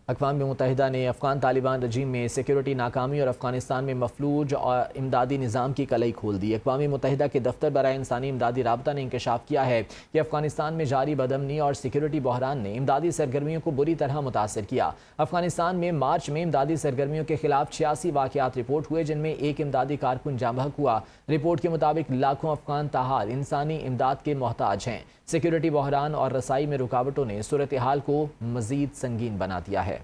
اقوام متحدہ نے افغان طالبان رجیم میں سیکیورٹی ناکامی اور افغانستان میں مفلوج اور امدادی نظام کی کلئی کھول دی۔ اقوام متحدہ کے دفتر برائے انسانی امدادی رابطہ نے انکشاف کیا ہے کہ افغانستان میں جاری بدامنی اور سیکیورٹی بحران نے امدادی سرگرمیوں کو بری طرح متاثر کیا۔ افغانستان میں مارچ میں امدادی سرگرمیوں کے خلاف 86 واقعات رپورٹ ہوئے، جن میں ایک امدادی کارکن جاں بحق ہوا۔ رپورٹ کے مطابق لاکھوں افغان تاحال انسانی امداد کے محتاج ہیں۔ سیکیورٹی بحران اور رسائی میں رکاوٹوں نے صورتحال کو مزید سنگین بنا دیا ہے۔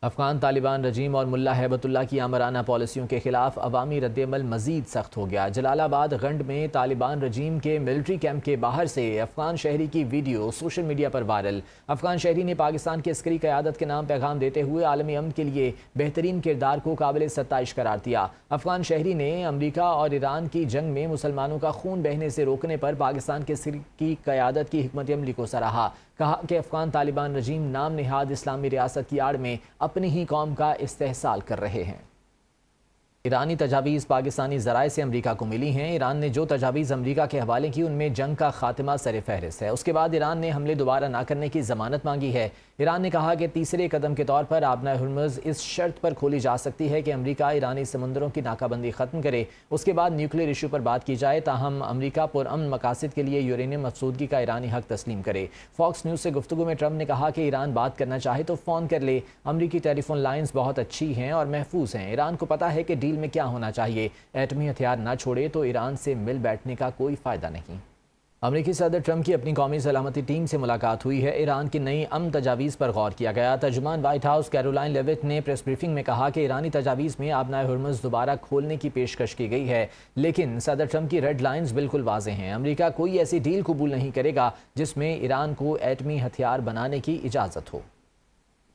افغان طالبان رجیم اور ملا ہیبت اللہ کی آمرانہ پالیسیوں کے خلاف عوامی رد عمل مزید سخت ہو گیا۔ جلال آباد گنڈ میں طالبان رجیم کے ملٹری کیمپ کے باہر سے افغان شہری کی ویڈیو سوشل میڈیا پر وائرل۔ افغان شہری نے پاکستان کی عسکری قیادت کے نام پیغام دیتے ہوئے عالمی امن کے لیے بہترین کردار کو قابل ستائش قرار دیا۔ افغان شہری نے امریکہ اور ایران کی جنگ میں مسلمانوں کا خون بہنے سے روکنے پر پاکستان کی عسکری قیادت کی حکمت عملی کو سراہا۔ کہا کہ افغان طالبان رجیم نام نہاد اسلامی ریاست کی آڑ میں اپنی ہی قوم کا استحصال کر رہے ہیں۔ ایرانی تجاویز پاکستانی ذرائع سے امریکہ کو ملی ہیں۔ ایران نے جو تجاویز امریکہ کے حوالے کی ان میں جنگ کا خاتمہ سر فہرست ہے۔ اس کے بعد ایران نے حملے دوبارہ نہ کرنے کی ضمانت مانگی ہے۔ ایران نے کہا کہ تیسرے قدم کے طور پر آبنائے ہرمز اس شرط پر کھولی جا سکتی ہے کہ امریکہ ایرانی سمندروں کی ناکہ بندی ختم کرے، اس کے بعد نیوکلیئر ایشو پر بات کی جائے، تاہم امریکہ پرامن مقاصد کے لیے یورینیم افزودگی کا ایرانی حق تسلیم کرے۔ فاکس نیوز سے گفتگو میں ٹرمپ نے کہا کہ ایران بات کرنا چاہے تو فون کر لے، امریکی ٹیلی فون لائنز بہت اچھی ہیں اور محفوظ ہیں، ایران کو پتہ ہے کہ ڈیل میں کیا ہونا چاہیے، ایٹمی ہتھیار نہ چھوڑے تو ایران سے مل بیٹھنے کا کوئی فائدہ نہیں۔ امریکی صدر ٹرمپ کی اپنی قومی سلامتی ٹیم سے ملاقات ہوئی ہے۔ ایران کی نئی امن تجاویز پر غور کیا گیا۔ ترجمان وائٹ ہاؤس کیرولائن لیوٹ نے پریس بریفنگ میں کہا کہ ایرانی تجاویز میں آبنائے ہرمز دوبارہ کھولنے کی پیشکش کی گئی ہے، لیکن صدر ٹرمپ کی ریڈ لائنز بالکل واضح ہیں۔ امریکہ کوئی ایسی ڈیل قبول نہیں کرے گا جس میں ایران کو ایٹمی ہتھیار بنانے کی اجازت ہو۔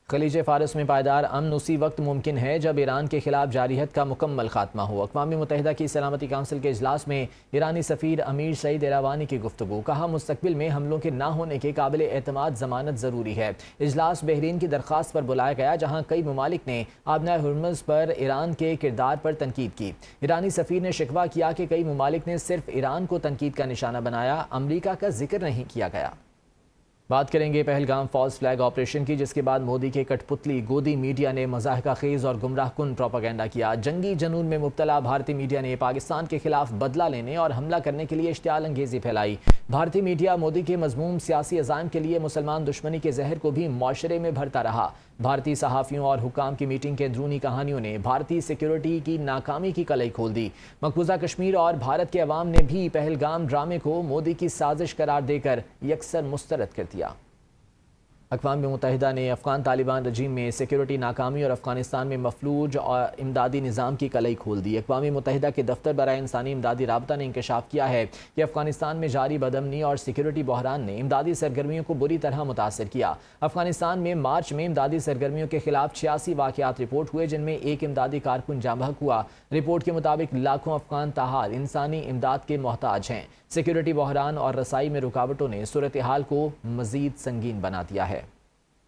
خلیج فارس میں پائیدار امن اسی وقت ممکن ہے جب ایران کے خلاف جارحیت کا مکمل خاتمہ ہو۔ اقوام متحدہ کی سلامتی کونسل کے اجلاس میں ایرانی سفیر امیر سعید ایراوانی کی گفتگو۔ کہا مستقبل میں حملوں کے نہ ہونے کے قابل اعتماد ضمانت ضروری ہے۔ اجلاس بحرین کی درخواست پر بلایا گیا، جہاں کئی ممالک نے آبنائے ہرمز پر ایران کے کردار پر تنقید کی۔ ایرانی سفیر نے شکوہ کیا کہ کئی ممالک نے صرف ایران کو تنقید کا نشانہ بنایا، امریکہ کا ذکر نہیں کیا گیا۔ بات کریں گے پہلگام فالس فلیگ آپریشن کی، جس کے بعد مودی کے کٹ پتلی گودی میڈیا نے مضحکہ خیز اور گمراہ کن پروپیگنڈا کیا۔ جنگی جنون میں مبتلا بھارتی میڈیا نے پاکستان کے خلاف بدلہ لینے اور حملہ کرنے کے لیے اشتعال انگیزی پھیلائی۔ بھارتی میڈیا مودی کے مذموم سیاسی عزائم کے لیے مسلمان دشمنی کے زہر کو بھی معاشرے میں بھرتا رہا۔ بھارتی صحافیوں اور حکام کی میٹنگ کے اندرونی کہانیوں نے بھارتی سیکیورٹی کی ناکامی کی کلئی کھول دی۔ مقبوضہ کشمیر اور بھارت کے عوام نے بھی پہلگام ڈرامے کو مودی کی سازش قرار دے کر یکسر مسترد کر دیا۔ اقوام متحدہ نے افغان طالبان رجیم میں سیکیورٹی ناکامی اور افغانستان میں مفلوج اور امدادی نظام کی کلئی کھول دی۔ اقوام متحدہ کے دفتر برائے انسانی امدادی رابطہ نے انکشاف کیا ہے کہ افغانستان میں جاری بدامنی اور سیکیورٹی بحران نے امدادی سرگرمیوں کو بری طرح متاثر کیا۔ افغانستان میں مارچ میں امدادی سرگرمیوں کے خلاف 86 واقعات رپورٹ ہوئے، جن میں ایک امدادی کارکن جاں بحق ہوا۔ رپورٹ کے مطابق لاکھوں افغان تاحال انسانی امداد کے محتاج ہیں۔ سیکیورٹی بحران اور رسائی میں رکاوٹوں نے صورتحال کو مزید سنگین بنا دیا ہے۔